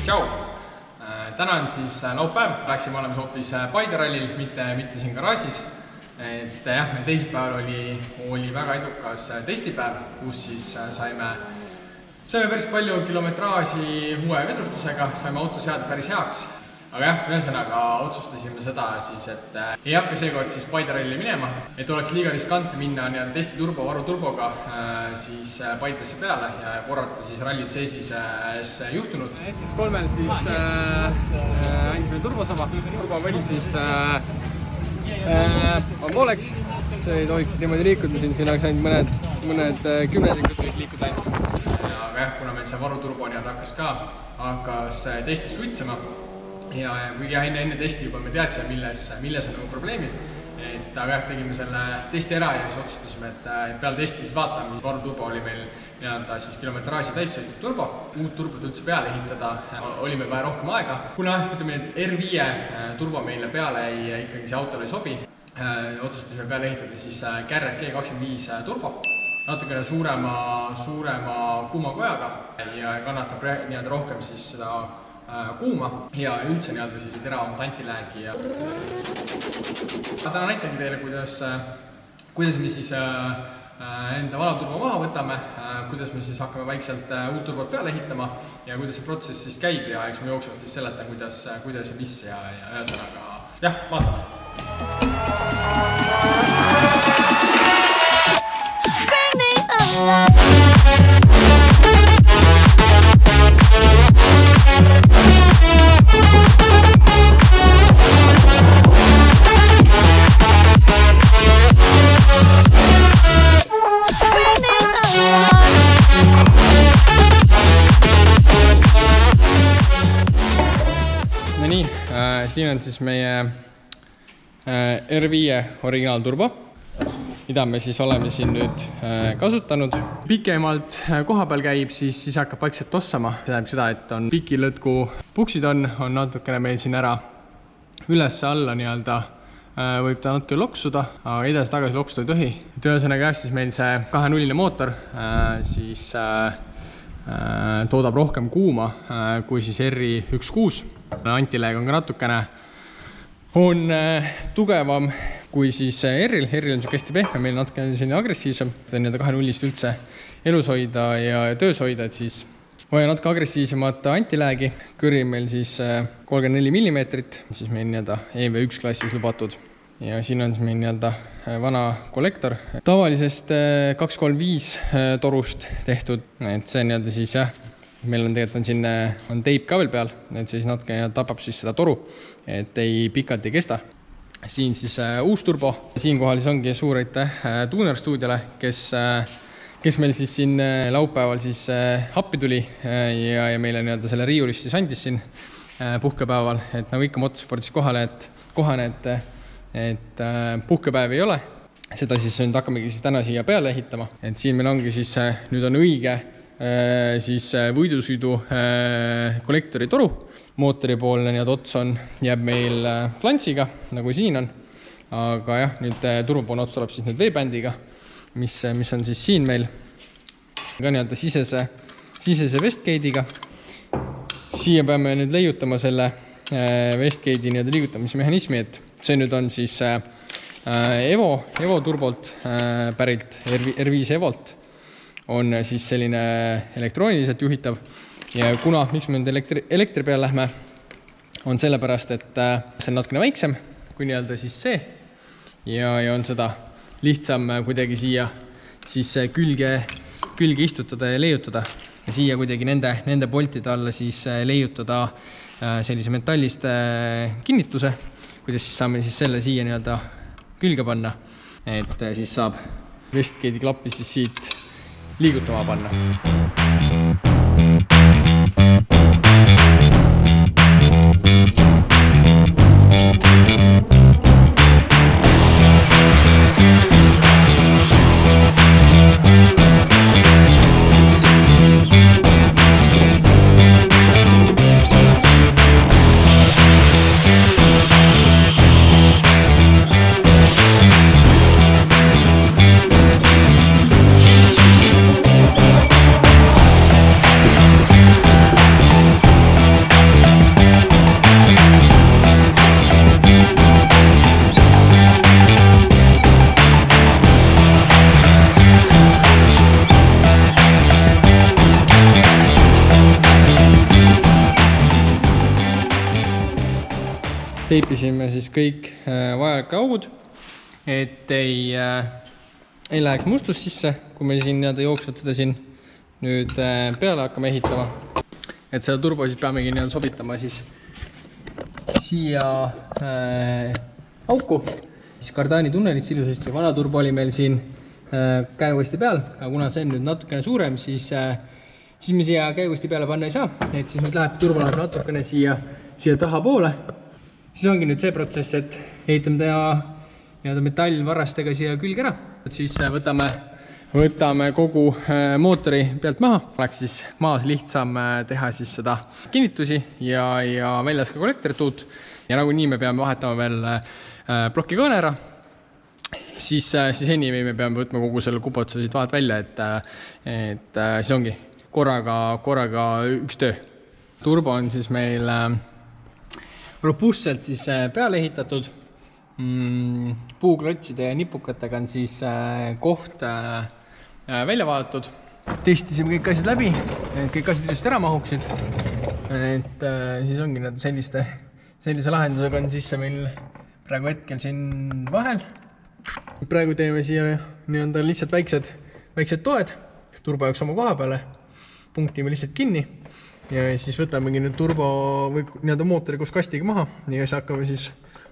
Tšau! Täna on siis laupäev, rääksime olemas hoopis Paide rallil, mitte siin garaažis. Meil teisipäeval oli väga edukas testipäev, kus siis saime päris palju kilometraaži uue vedrustusega, saime auto seada päris heaks. Aga ühesõnaga otsustasime seda siis, et ei hakka seekord siis Paide ralli minema, et oleks liiga riskantne minna testi varu turboga siis Paidesse peale ja korrata siis rallit seesis juhtunud. SS3-l siis andsime turbosaba, turbo oli siis pooleks, see ei tohiks niimoodi liikuda, siin oleks ainult mõned kümnendikud võiks liikuda ainult. Aga kuna meil see varuturbo hakkas testis suitsema, ja kuigi enne testi juba me teadsime, milles on probleemid, aga tegime selle testi ära ja siis otsustasime, et peale testi siis vaatame, mis varuturbo oli meil siis kilometraaži täissõitud turbo. Uut turbot üldse peale ehitada oli meil vaja rohkem aega. Kuna R5 turbo meile peale ikkagi see autole ei sobi, otsustasime peale ehitada siis Garrett G25 turbo. Natukene suurema kuumakojaga ja kannatab rohkem siis seda kuuma ja üldse siis teravamat antiläägi. Täna näitangi teile, kuidas me siis enda vana turbo maha võtame, kuidas me siis hakkame vaikselt uut turbot peale ehitama ja kuidas see protsess siis käib ja eks me jooksvalt siis seletan, kuidas ja mis ja ühesõnaga, vaatame. Siin on siis meie R5 originaalturbo, mida me siis oleme siin nüüd kasutanud. Pikemalt koha peal käib, siis hakkab vaikselt tossama. See tähendab seda, et on pikilõtku puksid on natukene meil siin ära üles alla võib ta natuke loksuda, aga edasi-tagasi loksuda ei tohi. Ühesõnaga siis meil see 2.0 mootor siis toodab rohkem kuuma kui siis R1.6. Antilääg on ka natukene tugevam kui siis R-il. R-il on hästi pehme, meil natukene selline agressiivsem. Ta on 2.0-st üldse elus hoida ja töös hoida, et siis vaja natuke agressiivsemat antiläägi. Kõri meil siis 34 mm, siis meil EV1 klassis lubatud. Ja siin on meil vana kollektor. Tavalisest 235 torust tehtud, et see on siis meil on tegelikult siin teip ka veel peal, et see siis natuke tapab siis seda toru, et ei pikalt ei kesta. Siin siis uus turbo. Siinkohal siis ongi suur aitäh Tuuner Stuudiole, kes meil siis siin laupäeval siis appi tuli ja meile selle riiulist siis andis siin puhkepäeval, et nagu ikka motospordis kohane, et puhkepäev ei ole. Seda siis hakkamegi siis täna siia peale ehitama, et siin meil ongi siis, nüüd on õige siis võidusõidu kollektori toru. Mootoripoolne ots jääb meil flantsiga, nagu siin on. Aga nüüd turbopoolne ots tuleb siis nüüd veebändiga, mis on siis siin meil. Ka sisese Westgate'iga. Siia peame nüüd leiutama selle Westgate'i liigutamismehhanismi, et see nüüd on siis Evo turbolt pärilt, R5 Evolt. On siis selline elektrooniliselt juhitav ja miks me nüüd elektri peale lähme, on sellepärast, et see on natukene väiksem kui siis see ja on seda lihtsam kuidagi siia siis külge istutada ja leiutada ja siia kuidagi nende poltide alla siis leiutada sellise metallist kinnituse, kuidas siis saame siis selle siia külge panna, et siis saab Westgate'i klappi siis siit liigutama panna. teipisime siis kõik vajalikud augud, et ei läheks mustus sisse, kui me siin jooksvalt seda siin nüüd peale hakkame ehitama. Et seda turbo siis peamegi sobitama siis siia auku. Siis kardaani tunnelit ilusasti. Vana turbo oli meil siin käevõsti peal, aga kuna see on nüüd natukene suurem, siis me siia käevõsti peale panna ei saa. Et siis nüüd turbo läheb natukene siia taha poole. Siis ongi nüüd see protsess, et ehitame teha metallvarrastega siia külge ära. Siis võtame kogu mootori pealt maha. Oleks siis maas lihtsam teha siis seda kinnitusi ja väljas ka kollektorituut. Ja nagu nii me peame vahetama veel plokikaane ära. Siis anyway me peame võtma kogu selle kupotuse siit vahet välja, et siis ongi korraga üks töö. Turbo on siis meil robustselt siis peale ehitatud. Puuklotside ja nipukatega on siis koht välja vaadatud. Testisime kõik asjad läbi, kõik asjad just ära mahuksid. Et siis ongi sellise lahendusega on siis meil praegu hetkel siin vahel. Praegu teeme siia lihtsalt väiksed toed, turbo jaoks oma koha peale, punktime lihtsalt kinni ja siis võtamegi nüüd turbo või mootori koos kastiga maha ja siis hakkame siis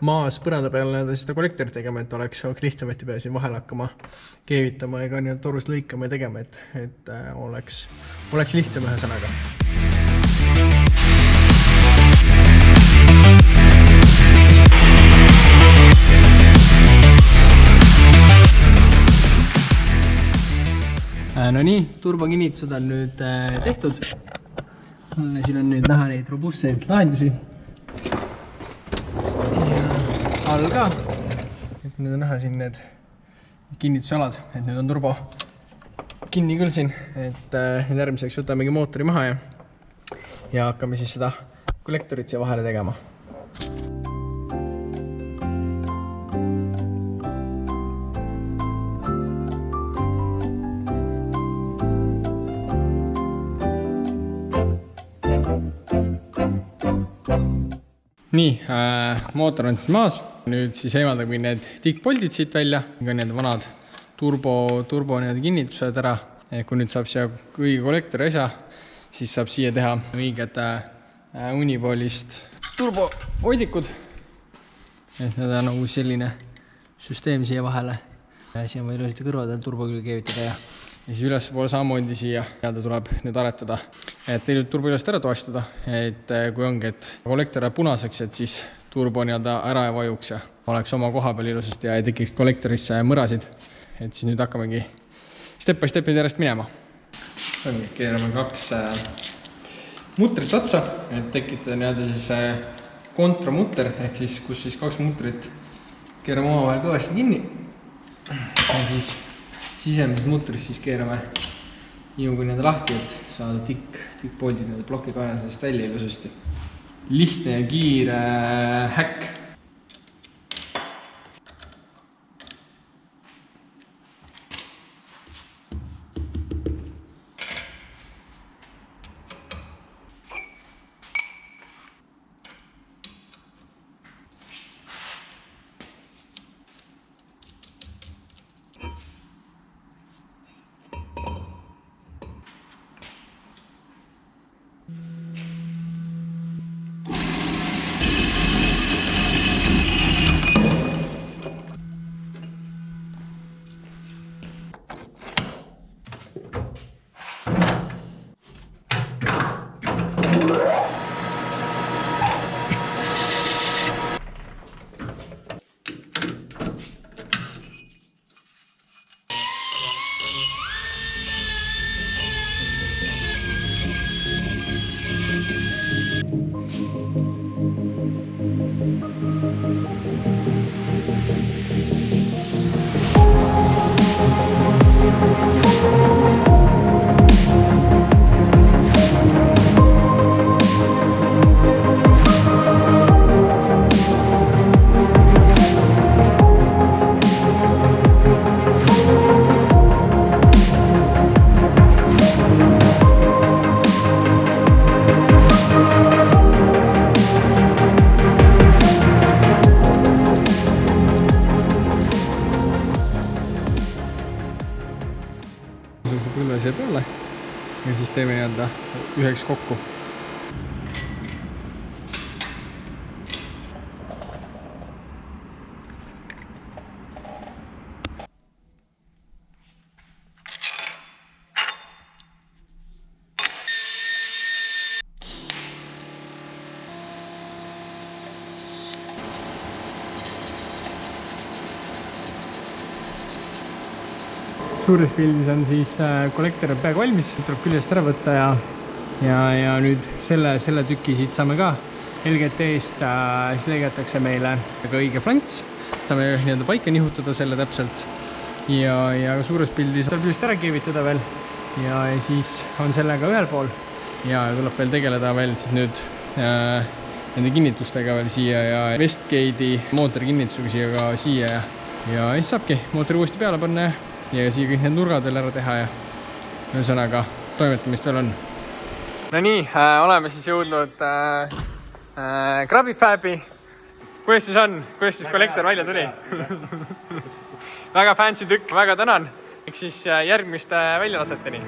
maas põranda peale seda kollektorit tegema, et oleks lihtsam, et ei pea siin vahel hakkama keevitama ega torust lõikama ja tegema, et oleks lihtsam ühe sõnaga. No nii, turbokinnitused on nüüd tehtud. Siin on nüüd näha neid robustseid lahendusi. All ka. Et nüüd on näha siin need kinnitusalad, et nüüd on turbo kinni küll siin. Et nüüd järgmiseks võtamegi mootori maha ja hakkame siis seda kollektorit siia vahele tegema. Nii, mootor on siis maas. Nüüd siis eemaldame need tikkpoldid siit välja. Ka need vanad turbo kinnitused ära. Kui nüüd saab siia õige kollektori asja, siis saab siia teha õiged unipoolist turbohoidikud. Et need on nagu selline süsteem siia vahele. Siia on ilusasti kõrvadel turbo küll keevitada ja siis ülespoole samamoodi siia tuleb nüüd aretada, et teil turbo ilusti ära toastada, et kui ongi, et kollektor jääb punaseks, et siis turbo ära ei vajuks ja oleks oma koha peal ilusasti ja ei tekiks kollektorisse mõrasid. Et siis nüüd hakkamegi step by step järjest minema. Keerame 2 mutrit otsa, et tekitada siis kontramutter, ehk siis kus siis 2 mutrit keerame omavahel kõvasti kinni ja siis sisemises mutris siis keerame niimoodi lahti, et saada tikkpoldid plokikaanest välja ilusasti. Lihtne ja kiire häkk. ja siis teeme nii-öelda üheks kokku. Suures pildis on siis kollektor peaaegu valmis, tuleb küljest ära võtta ja nüüd selle tüki siit saame ka LGT-st, siis lõigatakse meile ka õige flants. Saame nii-öelda paika nihutada selle täpselt ja suures pildis tuleb just ära keevitada veel ja siis on sellega ühel pool ja tuleb veel tegeleda veel siis nüüd nende kinnitustega veel siia ja Westgate'i mootori kinnitusega siia ja siis saabki mootori uuesti peale panna ja siia kõik need nurgad veel ära teha ja ühesõnaga toimetamist veel on. No nii, oleme siis jõudnud Krabifabi. Kuidas siis on? Kuidas siis kollektor välja tuli? Väga fancy tükk, väga tänan. Eks siis järgmiste väljalaseteni.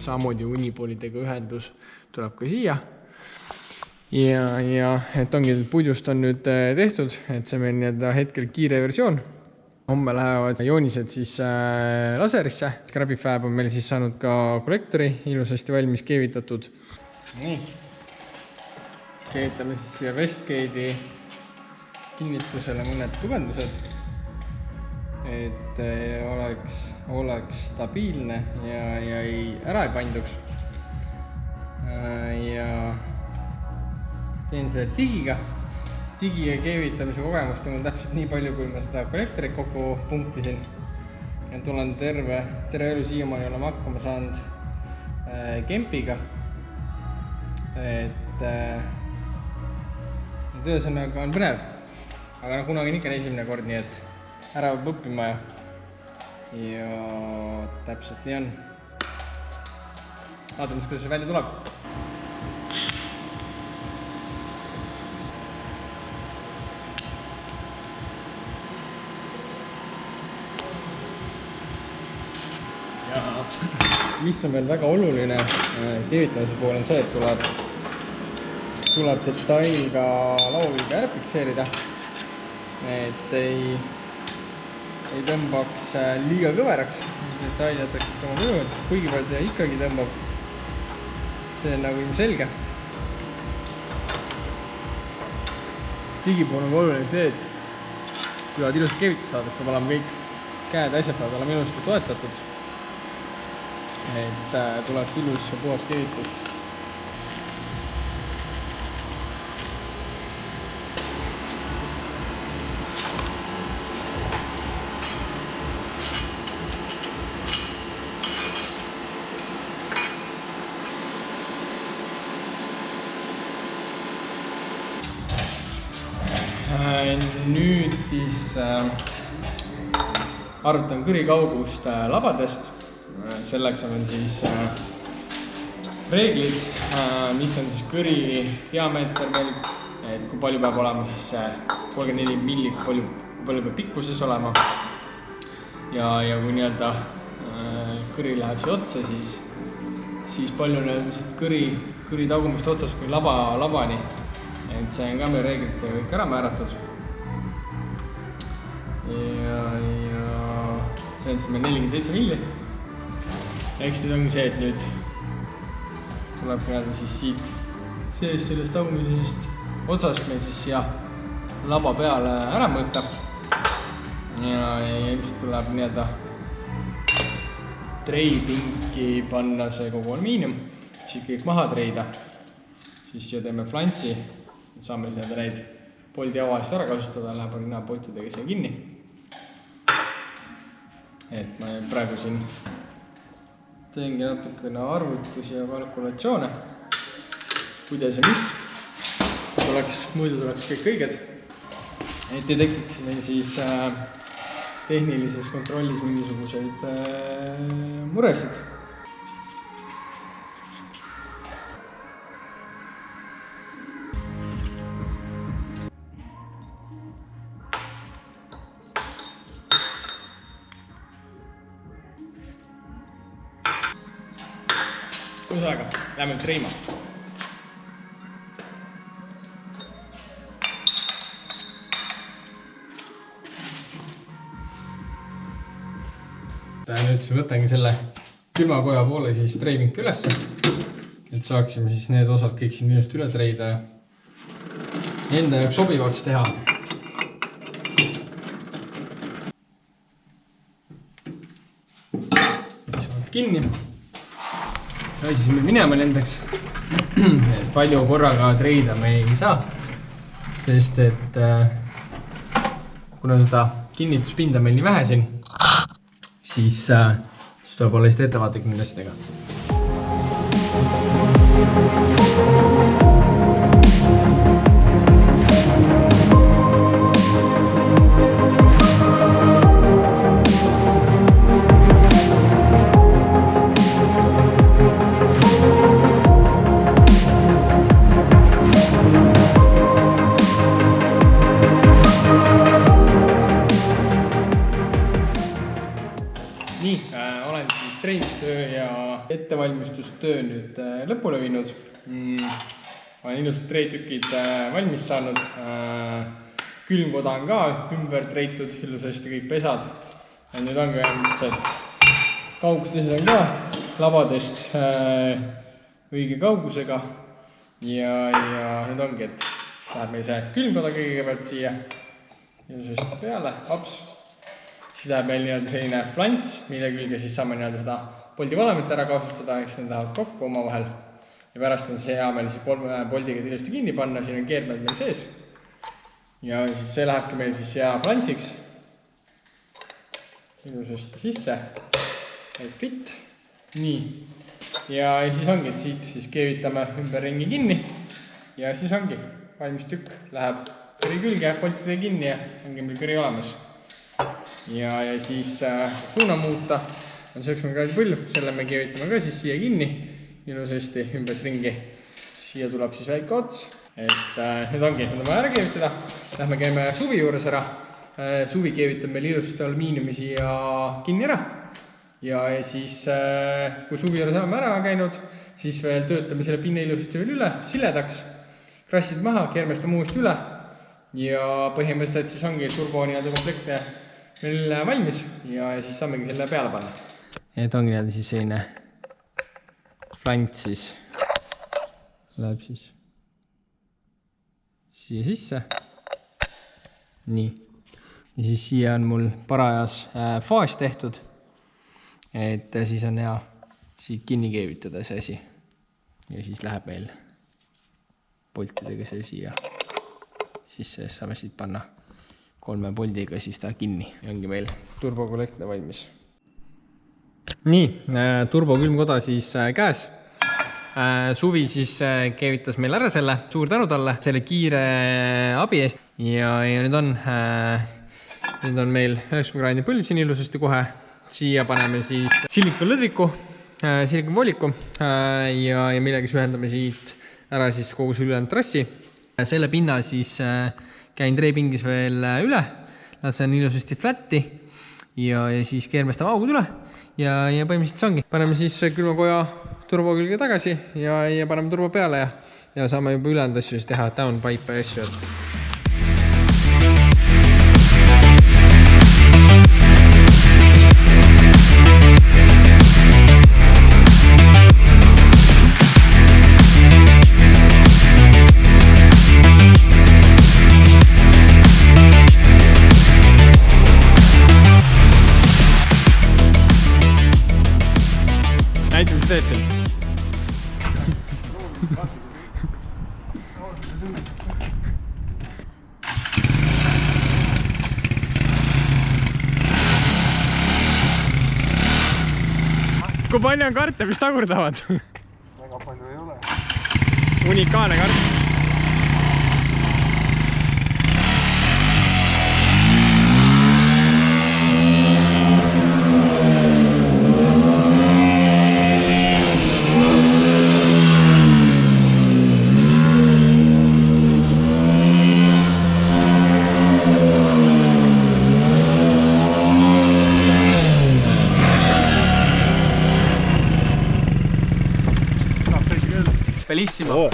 Samamoodi unipoolidega ühendus tuleb ka siia ja et ongi puidust on nüüd tehtud, et see meil nii-öelda hetkel kiire versioon. Homme lähevad joonised siis laserisse. Krabifab on meil siis saanud ka kollektori ilusasti valmis keevitatud. Nii. Keevitame siis Westgate'i kinnitusele mõned tugevdused, et oleks stabiilne ja ära ei panduks. Ja teen selle digiga keevitamise kogemust on mul täpselt nii palju, kui ma seda kollektorit kokku punktisin. Ja tulen terve elu siiamaani olema hakkama saanud kempiga. Et ühesõnaga on põnev, aga kunagi on ikka esimene kord, nii et ära peab õppima ja täpselt nii on. Vaatame, kuidas see välja tuleb. Mis on veel väga oluline keevitamise pool on see, et tuleb detail ka lauavilga ära fikseerida, et ei tõmbaks liiga kõveraks. Detail jätaks ikka oma mõju, et kuigi palju ta ikkagi tõmbab. See on nagu ilmselge. Digipool on oluline see, et kui tahad ilusat keevitus saada, siis peab olema kõik käed ja asjad peavad olema ilusasti toetatud. Et tuleks ilus ja puhas keevitus. Nüüd siis arvutan kõri kaugust labadest. Selleks on siis reeglid, mis on siis kõri diameeter veel, et kui palju peab olema siis 34 milli, palju peab pikkuses olema. Ja kui nii-öelda kõri läheb siia otsa, siis palju nii-öelda kõri tagumist otsas kui labani. Et see on ka meil reeglite kõik ära määratud. Ja see on siis meil 47 milli. Eks nüüd ongi see, et nüüd tuleb nii-öelda siis siit sees sellest tagumisest otsast meil siis siia laba peale ära mõõta. Ja ilmselt tuleb nii-öelda treipinki panna see kogu almiinium, siis kõik maha treida. Siis siia teeme flantsi, saame siis neid poldi avaliselt ära kasutada, läheb originaalpoltidega siia kinni. Et ma praegu siin teengi natukene arvutusi ja kalkulatsioone, kuidas ja mis muidu tuleks kõik õiged, et ei tekiks meil siis tehnilises kontrollis mingisuguseid muresid. Ühesõnaga, lähme nüüd treima. Nüüd siis võtangi selle külmakoja poole siis treimink ülesse, et saaksime siis need osad kõik siin minust üle treida ja enda jaoks sobivaks teha. Pisavad kinni. See asi meil minema lendaks. Palju korraga treida me ei saa, sest et kuna seda kinnituspinda meil nii vähe siin, siis tuleb olla lihtsalt ettevaatlik nende asjadega. Olen siis treenimistöö ja ettevalmistustöö nüüd lõpule viinud. Olen ilusad treitükid valmis saanud. Külmkoda on ka ümber treitud, ilusasti kõik pesad. Ja nüüd on ka üldselt kaugused on ka labadest õige kaugusega. Ja nüüd ongi, et läheb meil see külmkoda kõigepealt siia ilusasti peale, hops. Siis läheb meil selline flants, mille külge siis saame seda poldi valamit ära kasutada, eks need lähevad kokku oma vahel. Ja pärast on see hea meil siis 3 poldiga ilusti kinni panna, siin on keermed meil sees. Ja siis see lähebki meil siis hea flantsiks. Ilusasti sisse, et fit. Nii. Ja siis ongi, et siit siis keevitame ümber ringi kinni. Ja siis ongi, valmis tükk läheb kõri külge, poltide kinni ja ongi meil kõri olemas. Ja siis suuna muuta on see üks meil kraadi põlv, selle me keevitame ka siis siia kinni, ilusasti ümbert ringi. Siia tuleb siis väike ots, et nüüd ongi, nüüd on vaja ära keevitada. Lähme käime suvi juures ära. Suvi keevitab meil ilusasti alumiiniumi siia kinni ära. Ja siis, kui suvi juures oleme ära käinud, siis veel töötame selle pinne ilusasti veel üle, siledaks. Krassid maha, keermestame uuesti üle. Ja põhimõtteliselt siis ongi turbo komplektne meil valmis ja siis saamegi selle peale panna. Et ongi siis selline flants siis läheb siis siia sisse. Nii. Ja siis siia on mul parajas faas tehtud, et siis on hea siit kinni keevitada see asi. Ja siis läheb meil poltidega see siia sisse, saame siit panna 3 poldiga siis ta kinni ja ongi meil turbokollektne valmis. Nii, turbokülmkoda siis käes. Suvi siis keevitas meil ära selle, suur tänu talle selle kiire abi eest ja nüüd on meil 90-kraadine põlv siin ilusasti kohe. Siia paneme siis silikonlõdviku, silikonvooliku ja millega ühendame siit ära siis kogu see ülejäänud trassi. Selle pinna siis käin treipingis veel üle, lasen ilusasti flätti ja siis keermestame augud üle ja põhimõtteliselt see ongi. Paneme siis külmakoja turbo külge tagasi ja paneme turbo peale ja saame juba ülejäänud asju siis teha, downpipe ja asju. Näitab, mis teed siin? Kui palju on karte, mis tagurdavad? Väga palju ei ole. Unikaalne kart. Bellissimo.